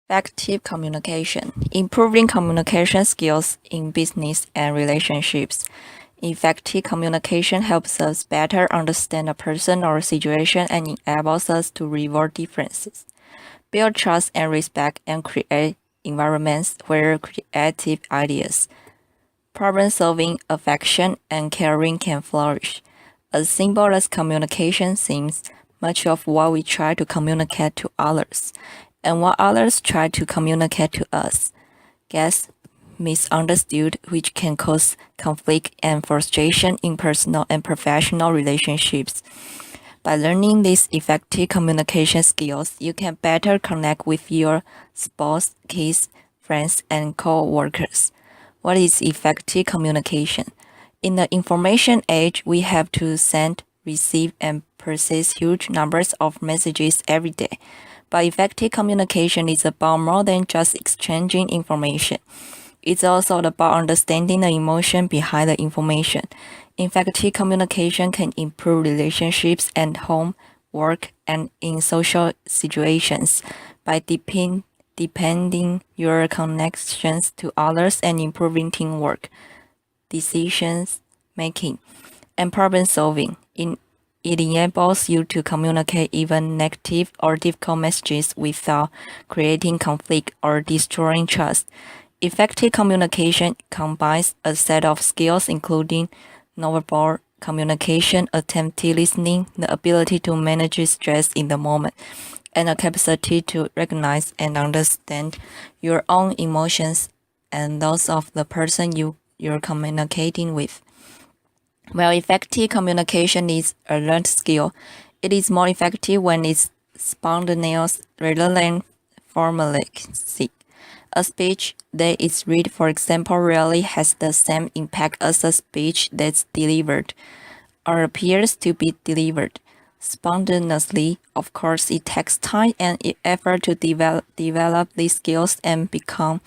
Effective communication. Improving communication skills in business and relationships. Effective communication helps us better understand a person or situation and enables us to resolve differences, build trust and respect, and create environments where creative ideas, problem solving, affection, and caring can flourish. As simple as communication seems, much of what we try to communicate to others and what others try to communicate to us gets misunderstood, which can cause conflict and frustration in personal and professional relationships. By learning these effective communication skills, you can better connect with your spouse, kids, friends, and co-workers. What is effective communication? In the information age, we have to send, receive, and process huge numbers of messages every day. But effective communication is about more than just exchanging information. It's also about understanding the emotion behind the information. Effective communication can improve relationships at home, work, and in social situations by deepening your connections to others and improving teamwork, decisions making, and problem solving. It enables you to communicate even negative or difficult messages without creating conflict or destroying trust. Effective communication combines a set of skills including nonverbal communication, attentive listening, the ability to manage stress in the moment, and a capacity to recognize and understand your own emotions and those of the person you're communicating with. While effective communication is a learned skill, it is more effective when it's spontaneous rather than formalistic. A speech that is read, for example, rarely has the same impact as a speech that's delivered or appears to be delivered spontaneously. Of course, it takes time and effort to develop these skills and become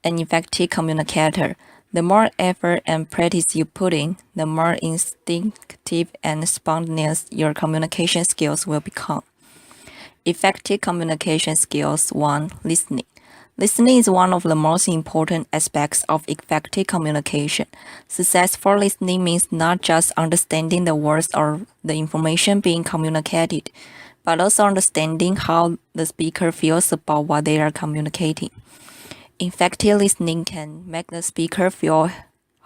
an effective communicator. The more effort and practice you put in, the more instinctive and spontaneous your communication skills will become. Effective communication skills 1. Listening. Listening is one of the most important aspects of effective communication. Successful listening means not just understanding the words or the information being communicated, but also understanding how the speaker feels about what they are communicating. Effective listening can make the speaker feel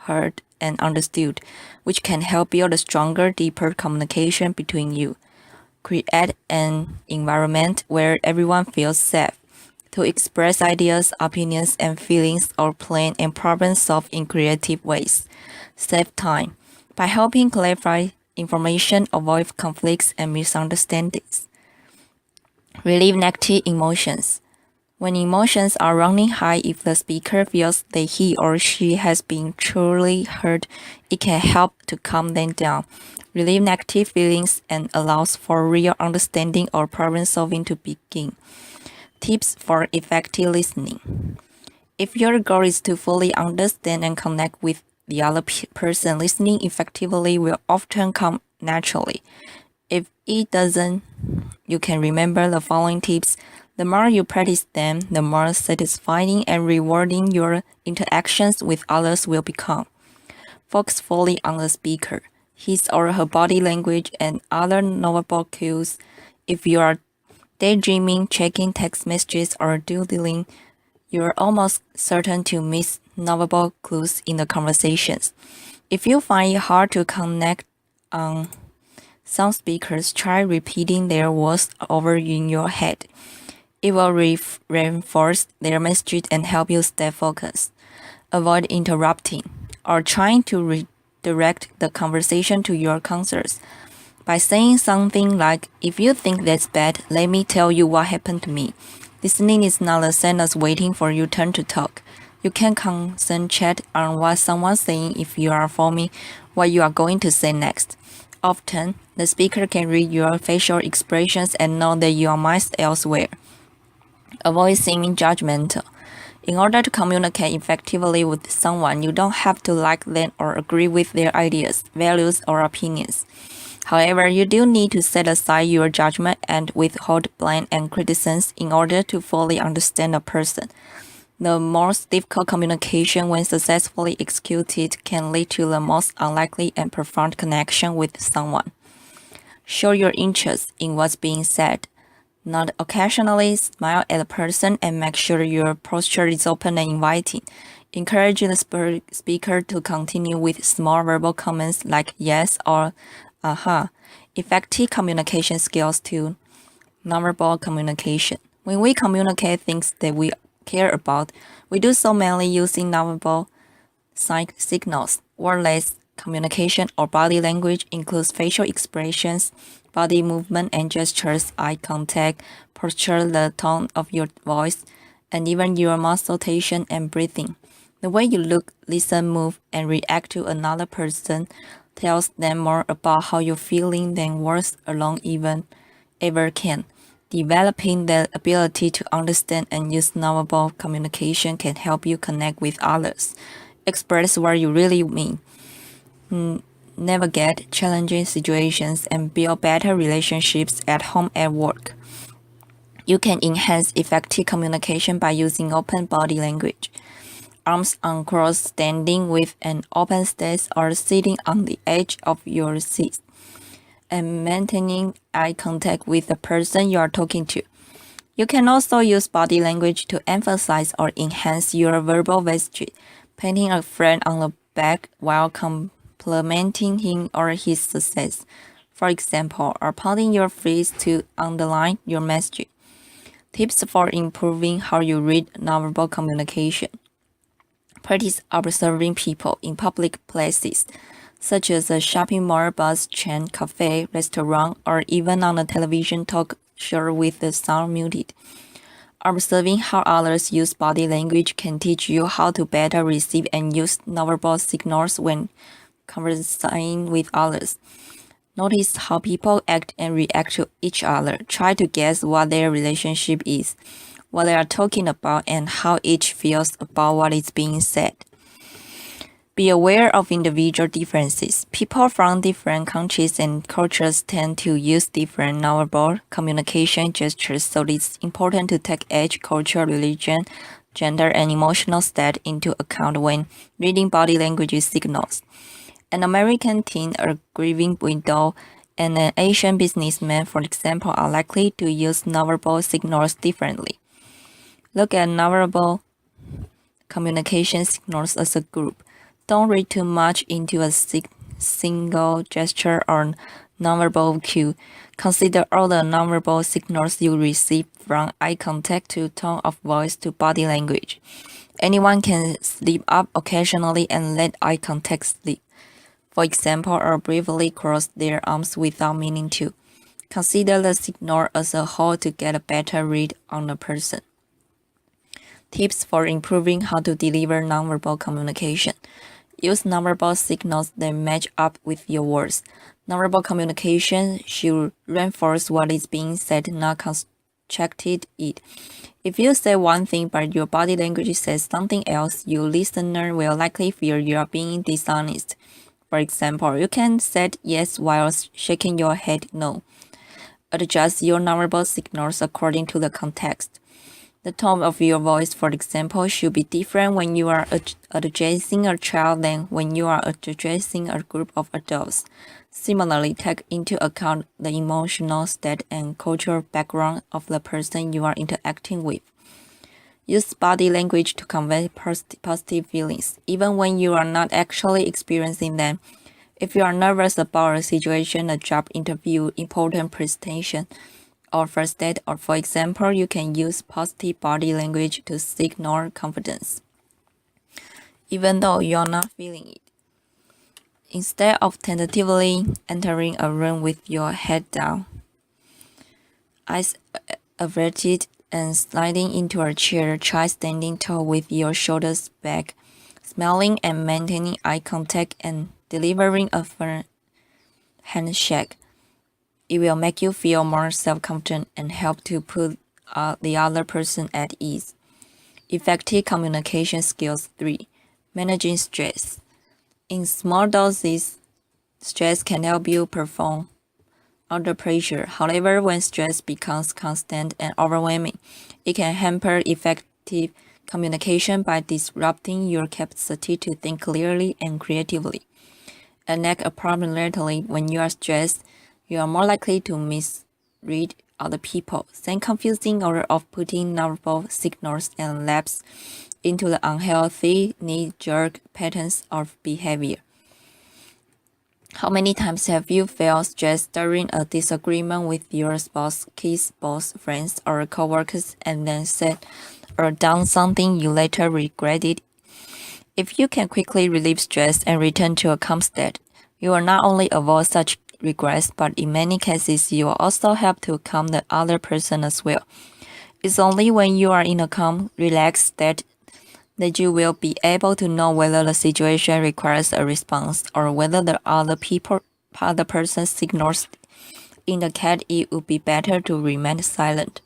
heard and understood, which can help build a stronger, deeper communication between you. Create an environment where everyone feels safe to express ideas, opinions, and feelings or plan and problem solve in creative ways. Save time by helping clarify information, avoid conflicts and misunderstandings. Relieve negative emotions. When emotions are running high, if the speaker feels that he or she has been truly heard, it can help to calm them down, relieve negative feelings, and allows for real understanding or problem solving to begin. Tips for effective listening. If your goal is to fully understand and connect with the other person, listening effectively will often come naturally. If it doesn't, you can remember the following tips. The more you practice them, the more satisfying and rewarding your interactions with others will become. Focus fully on the speaker, his or her body language, and other nonverbal cues. If you are daydreaming, checking text messages, or doodling, you're almost certain to miss nonverbal clues in the conversations. If you find it hard to connect on some speakers, try repeating their words over in your head. It will reinforce their message and help you stay focused. Avoid interrupting or trying to redirect the conversation to your concerns. By saying something like, "If you think that's bad, let me tell you what happened to me." Listening is not the same as waiting for your turn to talk. You can concentrate on what someone's saying if you are forming what you are going to say next. Often, the speaker can read your facial expressions and know that your mind is elsewhere. Avoid seeming judgmental. In order to communicate effectively with someone, you don't have to like them or agree with their ideas, values, or opinions. However, you do need to set aside your judgment and withhold blame and criticism in order to fully understand a person. The most difficult communication, when successfully executed, can lead to the most unlikely and profound connection with someone. Show your interest in what's being said. Nod occasionally, smile at a person, and make sure your posture is open and inviting. Encourage the speaker to continue with small verbal comments like yes or aha. Effective communication skills 2. Nonverbal communication. When we communicate things that we care about, we do so mainly using nonverbal signals. Wordless communication or body language includes facial expressions, body movement and gestures, eye contact, posture, the tone of your voice, and even your muscle tension and breathing. The way you look, listen, move, and react to another person tells them more about how you're feeling than words alone ever can. Developing the ability to understand and use nonverbal communication can help you connect with others, express what you really mean, navigate challenging situations, and build better relationships at home and work. You can enhance effective communication by using open body language. Arms uncrossed, standing with an open stance, or sitting on the edge of your seat, and maintaining eye contact with the person you are talking to. You can also use body language to emphasize or enhance your verbal vestige, patting a friend on the back while complimenting him or his success, for example, or pounding your fist to underline your message. Tips for improving how you read nonverbal communication. Practice observing people in public places, such as a shopping mall, bus, train, cafe, restaurant, or even on a television talk show with the sound muted. Observing how others use body language can teach you how to better receive and use nonverbal signals when conversing with others. Notice how people act and react to each other. Try to guess what their relationship is, what they are talking about, and how each feels about what is being said. Be aware of individual differences. People from different countries and cultures tend to use different nonverbal communication gestures, so it's important to take age, culture, religion, gender, and emotional state into account when reading body language signals. An American teen, a grieving widow, and an Asian businessman, for example, are likely to use nonverbal signals differently. Look at nonverbal communication signals as a group. Don't read too much into a single gesture or nonverbal cue. Consider all the nonverbal signals you receive, from eye contact to tone of voice to body language. Anyone can slip up occasionally and let eye contact slip. For example, or briefly cross their arms without meaning to. Consider the signal as a whole to get a better read on a person. Tips for improving how to deliver nonverbal communication. Use nonverbal signals that match up with your words. Nonverbal communication should reinforce what is being said, not contradict it. If you say one thing but your body language says something else, your listener will likely feel you are being dishonest. For example, you can say yes while shaking your head no. Adjust your nonverbal signals according to the context. The tone of your voice, for example, should be different when you are addressing a child than when you are addressing a group of adults. Similarly, take into account the emotional state and cultural background of the person you are interacting with. Use body language to convey positive feelings, even when you are not actually experiencing them. If you are nervous about a situation, a job interview, important presentation, or first date, or for example, you can use positive body language to signal confidence, even though you're not feeling it. Instead of tentatively entering a room with your head down, eyes averted, and sliding into a chair, try standing tall with your shoulders back, smiling and maintaining eye contact, and delivering a firm handshake. It will make you feel more self-confident and help to put the other person at ease. Effective communication skills 3. Managing stress. In small doses, stress can help you perform under pressure. However, when stress becomes constant and overwhelming, it can hamper effective communication by disrupting your capacity to think clearly and creatively. And act appropriately when you are stressed, you are more likely to misread other people, send confusing or off-putting nonverbal signals, and lapse into the unhealthy knee-jerk patterns of behavior. How many times have you felt stressed during a disagreement with your spouse, kids, boss, friends, or coworkers, and then said or done something you later regretted? If you can quickly relieve stress and return to a calm state, you will not only avoid such regrets, but in many cases, you will also help to calm the other person as well. It's only when you are in a calm, relaxed state that you will be able to know whether the situation requires a response or whether the other person's signals indicate it would be better to remain silent.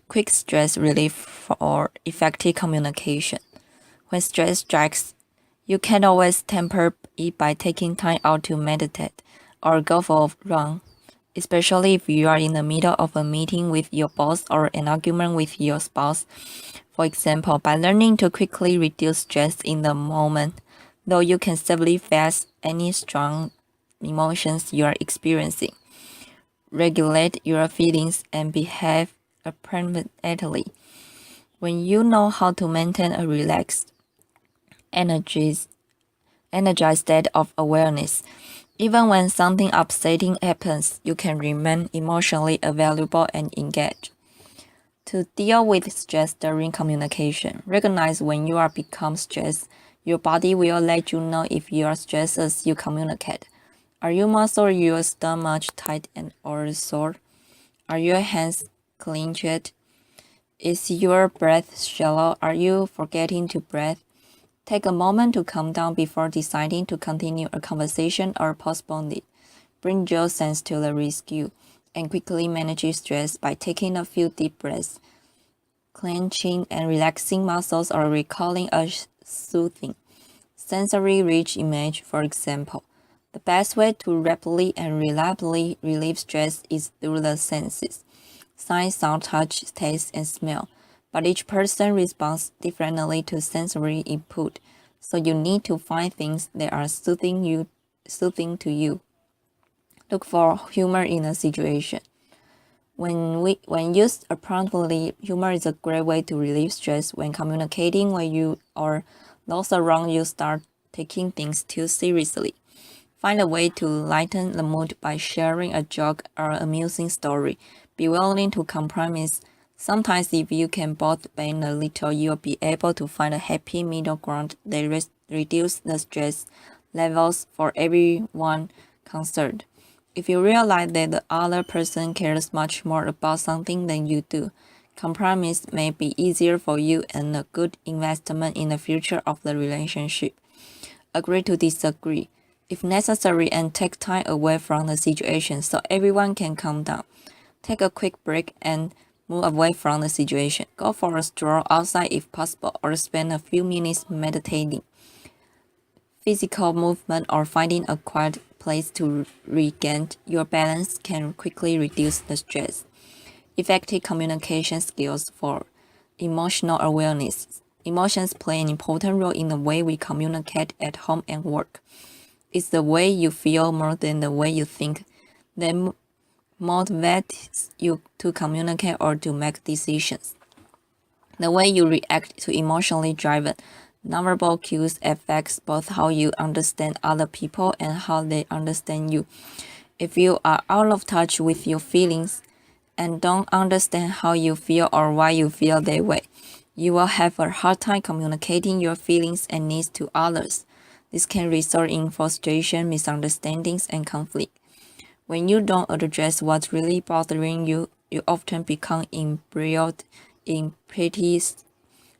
Quick stress relief for effective communication. When stress strikes, you can always temper it by taking time out to meditate or go for a run, especially if you are in the middle of a meeting with your boss or an argument with your spouse. For example, by learning to quickly reduce stress in the moment, though you can safely face any strong emotions you are experiencing, regulate your feelings, and behave appropriately. When you know how to maintain a relaxed, energized state of awareness, even when something upsetting happens, you can remain emotionally available and engaged. To deal with stress during communication, recognize when you are become stressed. Your body will let you know if you are stressed as you communicate. Are your muscles or your stomach tight and or sore? Are your hands clenched? Is your breath shallow? Are you forgetting to breathe? Take a moment to calm down before deciding to continue a conversation or postpone it. Bring your sense to the rescue and quickly manage stress by taking a few deep breaths, clenching and relaxing muscles, or recalling a soothing, sensory-rich image, for example. The best way to rapidly and reliably relieve stress is through the senses: sight, sound, touch, taste, and smell. But each person responds differently to sensory input, so you need to find things that are soothing to you. Look for humor in a situation. When used appropriately, humor is a great way to relieve stress when communicating when you or those around you start taking things too seriously. Find a way to lighten the mood by sharing a joke or amusing story. Be willing to compromise. Sometimes if you can both bend a little, you'll be able to find a happy middle ground that reduce the stress levels for everyone concerned. If you realize that the other person cares much more about something than you do, compromise may be easier for you and a good investment in the future of the relationship. Agree to disagree, if necessary, and take time away from the situation so everyone can calm down. Take a quick break and move away from the situation. Go for a stroll outside if possible, or spend a few minutes meditating. Physical movement or finding a quiet place to regain your balance can quickly reduce the stress. Effective communication skills for emotional awareness. Emotions play an important role in the way we communicate at home and work. It's the way you feel more than the way you think that motivates you to communicate or to make decisions. The way you react to emotionally driven nonverbal cues affects both how you understand other people and how they understand you. If you are out of touch with your feelings and don't understand how you feel or why you feel that way, you will have a hard time communicating your feelings and needs to others. This can result in frustration, misunderstandings, and conflict. When you don't address what's really bothering you, you often become embroiled in petty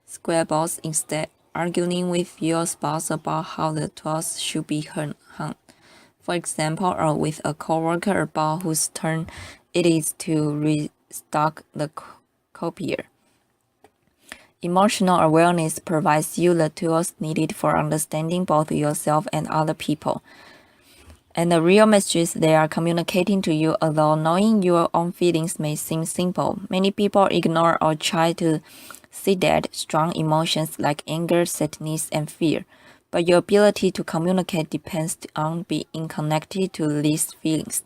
squabbles, instead arguing with your spouse about how the tools should be hung. For example, or with a coworker about whose turn it is to restock the copier. Emotional awareness provides you the tools needed for understanding both yourself and other people. and the real messages they are communicating to you. Although knowing your own feelings may seem simple, many people ignore or try to sedate strong emotions like anger, sadness, and fear. But your ability to communicate depends on being connected to these feelings.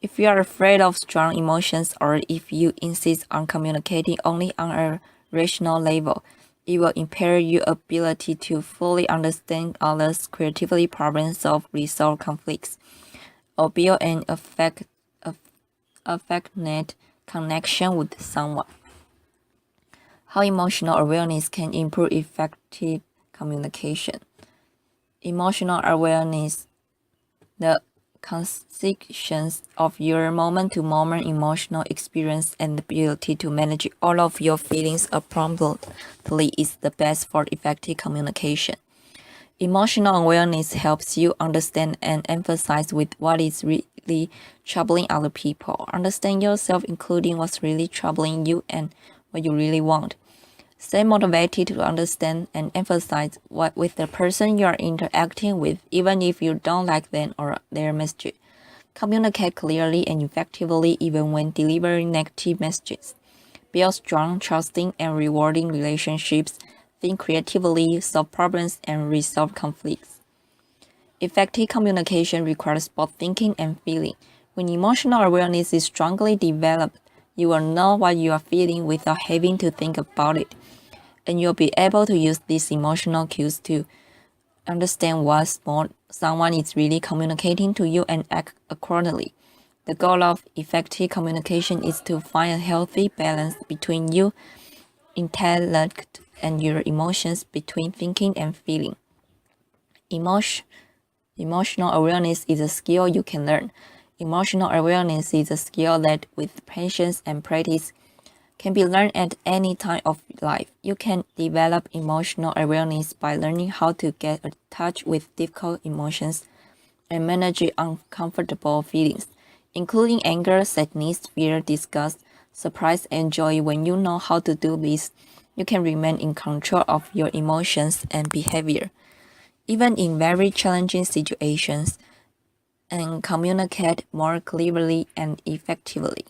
If you are afraid of strong emotions, or if you insist on communicating only on a rational level, it will impair your ability to fully understand others, creatively problem solve, resolve conflicts, or build an affectionate connection with someone. How emotional awareness can improve effective communication. Emotional awareness, the consequence of your moment-to-moment emotional experience and the ability to manage all of your feelings appropriately is the best for effective communication. Emotional awareness helps you understand and emphasize with what is really troubling other people. Understand yourself, including what's really troubling you and what you really want. Stay motivated to understand and emphasize what with the person you are interacting with, even if you don't like them or their message. Communicate clearly and effectively even when delivering negative messages. Build strong, trusting, and rewarding relationships. Think creatively, solve problems, and resolve conflicts. Effective communication requires both thinking and feeling. When emotional awareness is strongly developed, you will know what you are feeling without having to think about it, and you'll be able to use these emotional cues to understand what someone is really communicating to you and act accordingly. The goal of effective communication is to find a healthy balance between your intellect and your emotions, between thinking and feeling. Emotional awareness is a skill you can learn. Emotional awareness is a skill that, with patience and practice, can be learned at any time of life. You can develop emotional awareness by learning how to get in touch with difficult emotions and manage uncomfortable feelings, including anger, sadness, fear, disgust, surprise, and joy. When you know how to do this, you can remain in control of your emotions and behavior, even in very challenging situations, and communicate more clearly and effectively.